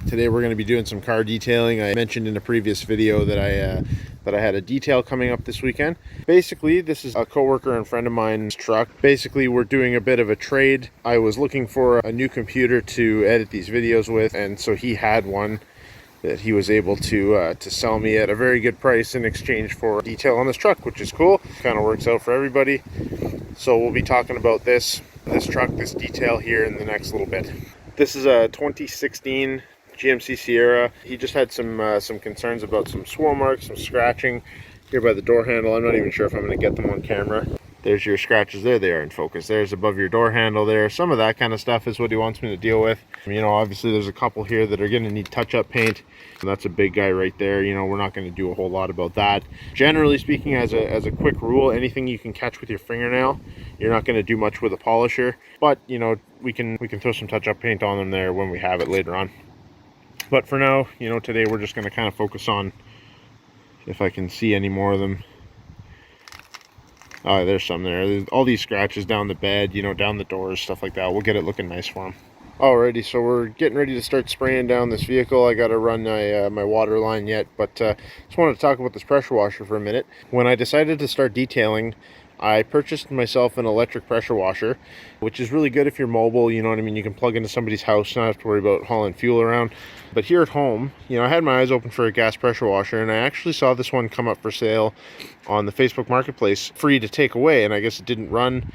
Today we're going to be doing some car detailing. I mentioned in a previous video that I had a detail coming up this weekend. Basically, this is a coworker and friend of mine's truck. Basically, we're doing a bit of a trade. I was looking for a new computer to edit these videos with, and so he had one that he was able to sell me at a very good price in exchange for detail on this truck, which is cool. Kind of works out for everybody. So we'll be talking about this truck, this detail here in the next little bit. This is a 2016 GMC Sierra. He just had some concerns about some swirl marks, some scratching here by the door handle. I'm not even sure if I'm going to get them on camera. There's your scratches there, they are in focus. There's above your door handle there. Some of that kind of stuff is what he wants me to deal with. You know, obviously there's a couple here that are going to need touch-up paint. And that's a big guy right there. You know, we're not going to do a whole lot about that. Generally speaking, as a quick rule, anything you can catch with your fingernail, you're not going to do much with a polisher. But, you know, we can throw some touch-up paint on them there when we have it later on. But for now, you know, today we're just going to kind of focus on if I can see any more of them. Oh, there's some there. There's all these scratches down the bed, you know, down the doors, stuff like that. We'll get it looking nice for them. Alrighty, so we're getting ready to start spraying down this vehicle. I got to run my water line yet, but just wanted to talk about this pressure washer for a minute. When I decided to start detailing, I purchased myself an electric pressure washer, which is really good if you're mobile, you know what I mean? You can plug into somebody's house, not have to worry about hauling fuel around. But here at home, you know, I had my eyes open for a gas pressure washer, and I actually saw this one come up for sale on the Facebook Marketplace, free to take away, and I guess it didn't run.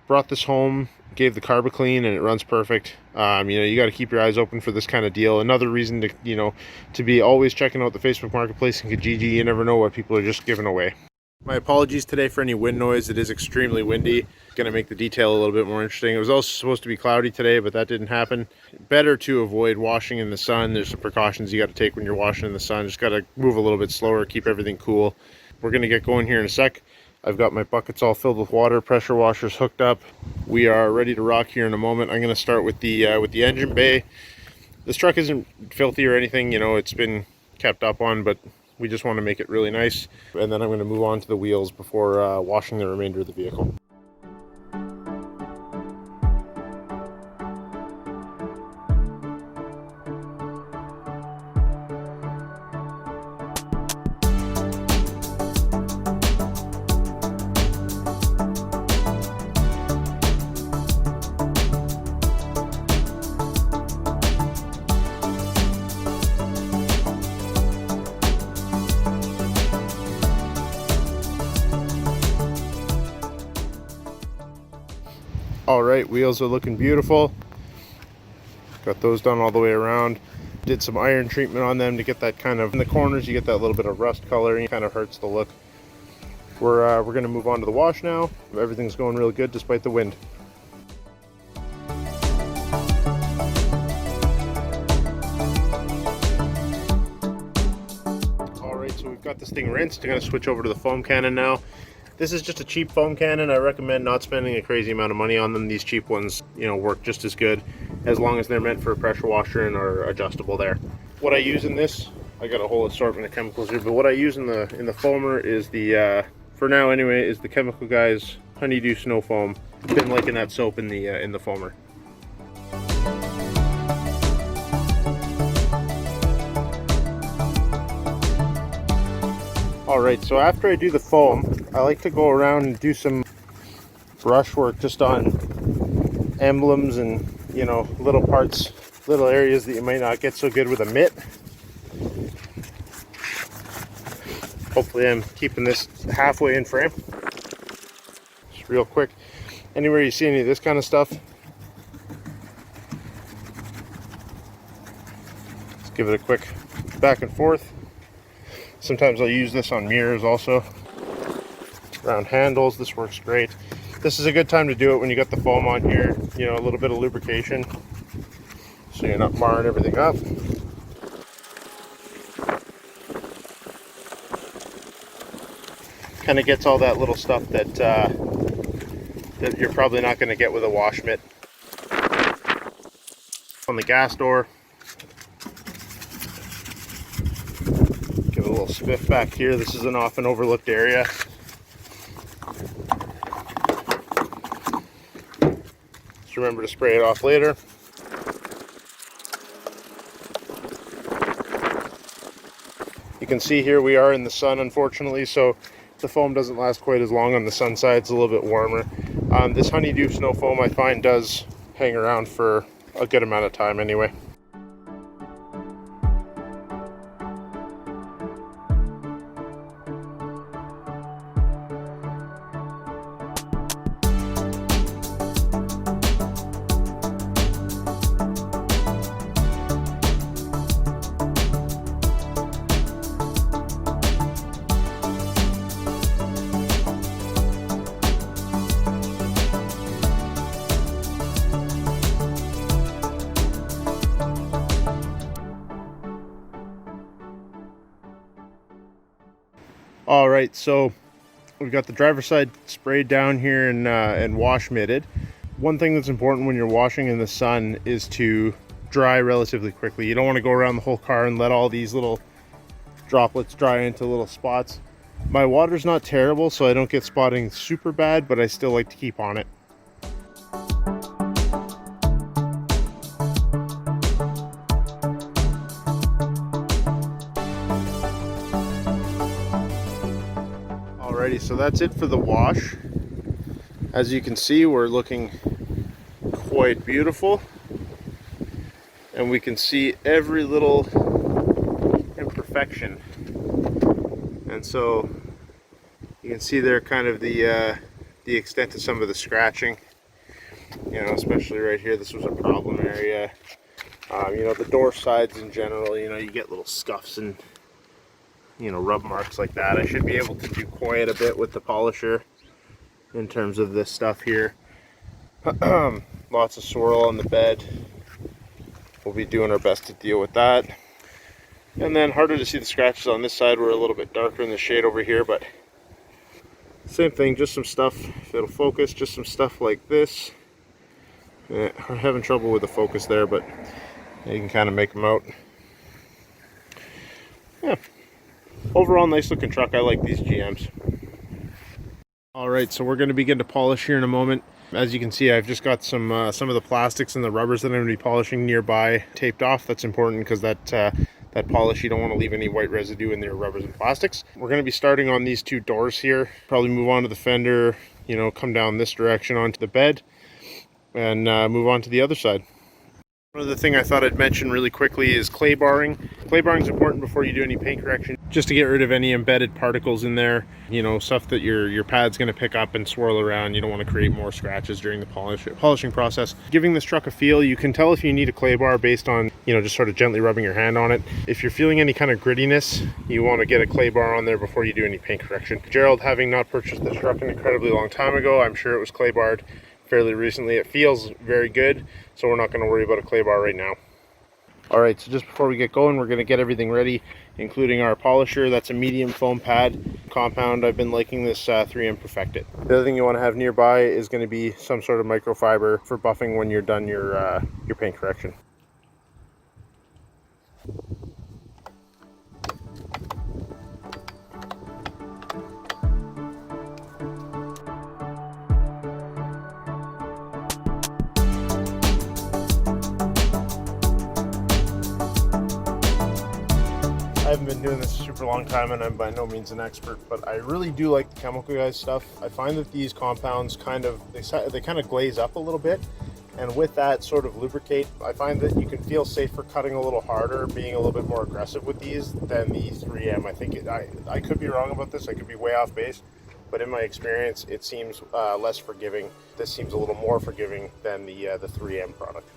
Brought this home, gave the carb a clean, and it runs perfect. You know, you got to keep your eyes open for this kind of deal. Another reason to, you know, to be always checking out the Facebook Marketplace and Kijiji. You never know what people are just giving away. My apologies today for any wind noise. It is extremely windy. Going to make the detail a little bit more interesting. It was also supposed to be cloudy today, but that didn't happen. Better to avoid washing in the sun. There's some precautions you got to take when you're washing in the sun. Just got to move a little bit slower, keep everything cool. We're going to get going here in a sec. I've got my buckets all filled with water, pressure washers hooked up. We are ready to rock here in a moment. I'm going to start with the engine bay. This truck isn't filthy or anything, you know, it's been kept up on, but we just want to make it really nice. And then I'm going to move on to the wheels before washing the remainder of the vehicle. All right, wheels are looking beautiful. Got those done all the way around. Did some iron treatment on them to get that kind of, in the corners you get that little bit of rust color, and it kind of hurts the look. We're going to move on to the wash now. Everything's going really good despite the wind. All right, so we've got this thing rinsed. I'm going to switch over to the foam cannon now. This is just a cheap foam cannon. I recommend not spending a crazy amount of money on them. These cheap ones, you know, work just as good as long as they're meant for a pressure washer and are adjustable there. What I use in this, I got a whole assortment of chemicals here, but what I use in the foamer is the, for now anyway, is the Chemical Guys Honeydew Snow Foam. Been liking that soap in the foamer. Alright, so after I do the foam, I like to go around and do some brush work just on emblems and, you know, little parts, little areas that you might not get so good with a mitt. Hopefully I'm keeping this halfway in frame. Just real quick. Anywhere you see any of this kind of stuff, just give it a quick back and forth. Sometimes I'll use this on mirrors also. Around handles, this works great. This is a good time to do it when you got the foam on here, you know, a little bit of lubrication, so you're not marring everything up. Kind of gets all that little stuff that that you're probably not going to get with a wash mitt. On the gas door, give it a little spiff back here. This is an often overlooked area. Just remember to spray it off later. can see here, we are in the sun, unfortunately, so the foam doesn't last quite as long on the sun side. It's a little bit warmer. This honeydew snow foam, I find, does hang around for a good amount of time anyway. All right, so we've got the driver's side sprayed down here and wash mitted. One thing that's important when you're washing in the sun is to dry relatively quickly. You don't want to go around the whole car and let all these little droplets dry into little spots. My water's not terrible, so I don't get spotting super bad, but I still like to keep on it. Alrighty, so that's it for the wash. As you can see, we're looking quite beautiful, and we can see every little imperfection. And so you can see there kind of the extent of some of the scratching. You know, especially right here, this was a problem area. You know, the door sides in general, you know, you get little scuffs and, you know, rub marks like that. I should be able to do quite a bit with the polisher in terms of this stuff here. Lots of swirl on the bed. We'll be doing our best to deal with that. And then harder to see the scratches on this side. We're a little bit darker in the shade over here, but same thing, just some stuff, if it'll focus, just some stuff like this. I'm having trouble with the focus there, but you can kind of make them out. Yeah. Overall, nice looking truck. I like these GMs. Alright, so we're going to begin to polish here in a moment. As you can see, I've just got some of the plastics and the rubbers that I'm going to be polishing nearby taped off. That's important because that polish, you don't want to leave any white residue in their rubbers and plastics. We're going to be starting on these two doors here. Probably move on to the fender, you know, come down this direction onto the bed, and move on to the other side. One other thing I thought I'd mention really quickly is clay barring. Clay barring is important before you do any paint correction, just to get rid of any embedded particles in there, you know, stuff that your pad's going to pick up and swirl around. You don't want to create more scratches during the polishing process. Giving this truck a feel, you can tell if you need a clay bar based on, you know, just sort of gently rubbing your hand on it. If you're feeling any kind of grittiness, you want to get a clay bar on there before you do any paint correction. Gerald, having not purchased this truck an incredibly long time ago, I'm sure it was clay barred fairly recently. It feels very good, so we're not going to worry about a clay bar right now. Alright, so just before we get going, we're going to get everything ready, including our polisher. That's a medium foam pad compound. I've been liking this 3M Perfect-It. The other thing you want to have nearby is going to be some sort of microfiber for buffing when you're done your paint correction. I haven't been doing this a super long time, and I'm by no means an expert, but I really do like the Chemical Guys stuff. I find that these compounds kind of glaze up a little bit, and with that sort of lubricate. I find that you can feel safer cutting a little harder, being a little bit more aggressive with these than the 3M. I think I could be wrong about this. I could be way off base, but in my experience, it seems less forgiving. This seems a little more forgiving than the 3M product.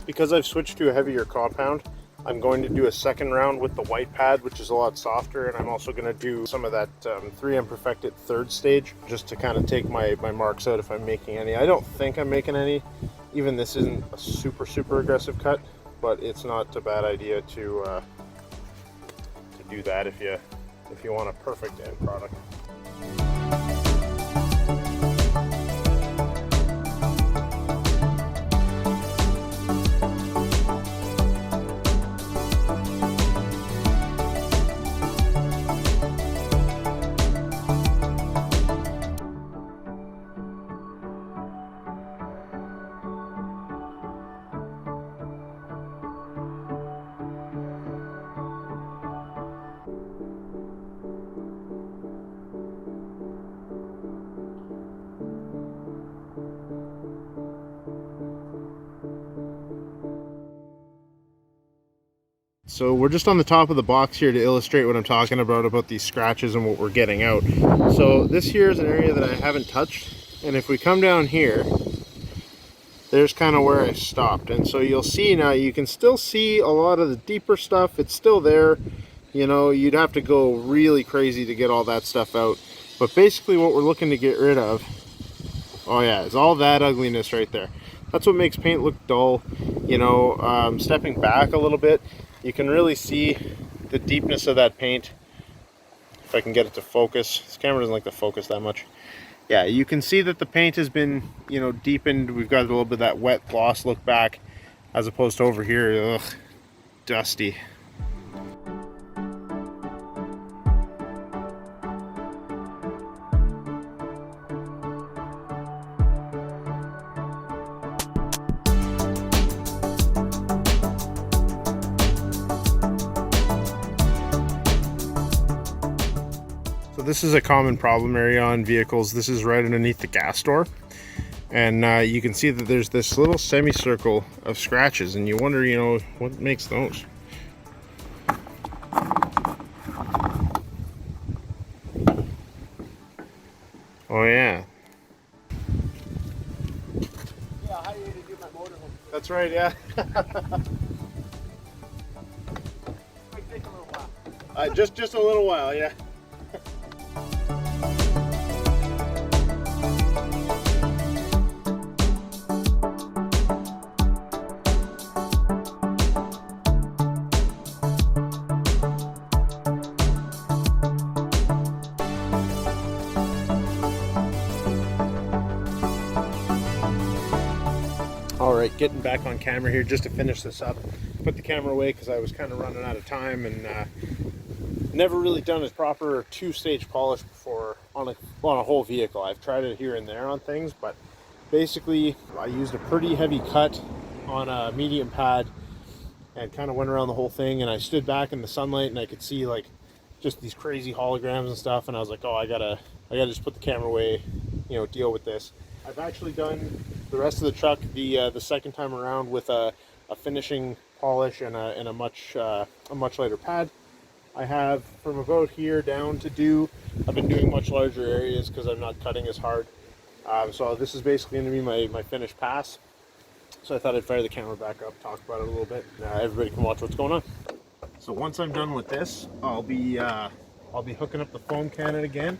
Because I've switched to a heavier compound, I'm going to do a second round with the white pad, which is a lot softer, and I'm also going to do some of that 3M Perfect-It third stage, just to kind of take my marks out if I'm making any. I don't think I'm making any. Even this isn't a super aggressive cut, but it's not a bad idea to do that if you want a perfect end product. So we're just on the top of the box here to illustrate what I'm talking about these scratches and what we're getting out. So this here is an area that I haven't touched, and if we come down here, there's kind of where I stopped. And so you'll see now, you can still see a lot of the deeper stuff. It's still there. You know, you'd have to go really crazy to get all that stuff out. But basically what we're looking to get rid of, oh yeah, is all that ugliness right there. That's what makes paint look dull. You know, stepping back a little bit, you can really see the deepness of that paint. If I can get it to focus. This camera doesn't like to focus that much. Yeah, you can see that the paint has been, you know, deepened. We've got a little bit of that wet gloss look back, as opposed to over here, ugh, dusty. So this is a common problem area on vehicles. This is right underneath the gas door. And you can see that there's this little semicircle of scratches, and you wonder, you know, what makes those? Oh yeah. Yeah, how you to do my motorhome? That's right, yeah. Might take a little while. Just a little while, yeah. All right, getting back on camera here just to finish this up. Put the camera away because I was kind of running out of time, and never really done a proper two-stage polish before on a whole vehicle. I've tried it here and there on things, but basically I used a pretty heavy cut on a medium pad and kind of went around the whole thing, and I stood back in the sunlight and I could see like just these crazy holograms and stuff, and I was like, oh, I gotta just put the camera away, you know, deal with this. I've actually done the rest of the truck the second time around with a finishing polish and a much lighter pad. I have from about here down to do. I've been doing much larger areas because I'm not cutting as hard. So this is basically going to be my finished pass. So I thought I'd fire the camera back up, talk about it a little bit. Everybody can watch what's going on. So once I'm done with this, I'll be hooking up the foam cannon again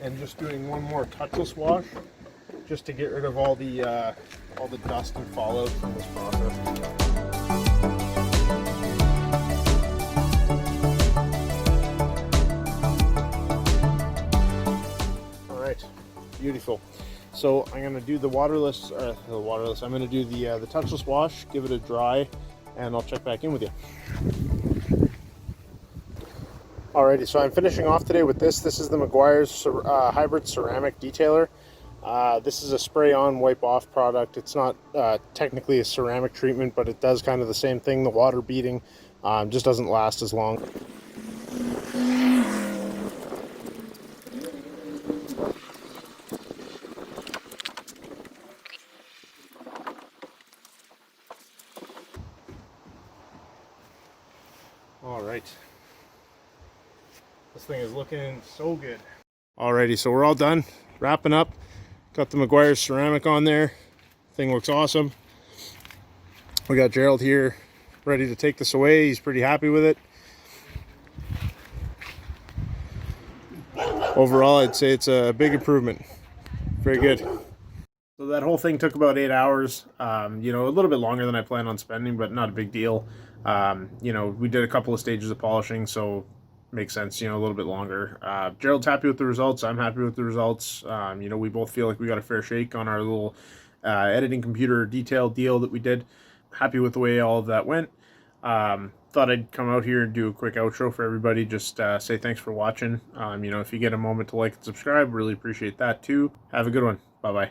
and just doing one more touchless wash, just to get rid of all the dust and fallout from this process. All right, beautiful. So I'm gonna do the waterless. I'm gonna do the touchless wash, give it a dry, and I'll check back in with you. Alrighty, so I'm finishing off today with this. This is the Meguiar's hybrid ceramic detailer. This is a spray-on, wipe-off product. It's not technically a ceramic treatment, but it does kind of the same thing. The water beading just doesn't last as long. All right. This thing is looking so good. Alrighty, so we're all done. Wrapping up. Got the Meguiar's ceramic on there. Thing looks awesome. We got Gerald here ready to take this away. He's pretty happy with it. Overall, I'd say it's a big improvement. Very good. So that whole thing took about 8 hours. You know, a little bit longer than I planned on spending, but not a big deal. You know, we did a couple of stages of polishing, so makes sense, you know, a little bit longer. Gerald's happy with the results. I'm happy with the results. You know, we both feel like we got a fair shake on our little editing computer detail deal that we did. Happy with the way all of that went. Thought I'd come out here and do a quick outro for everybody. Just say thanks for watching. You know, if you get a moment to like and subscribe, really appreciate that too. Have a good one. Bye-bye.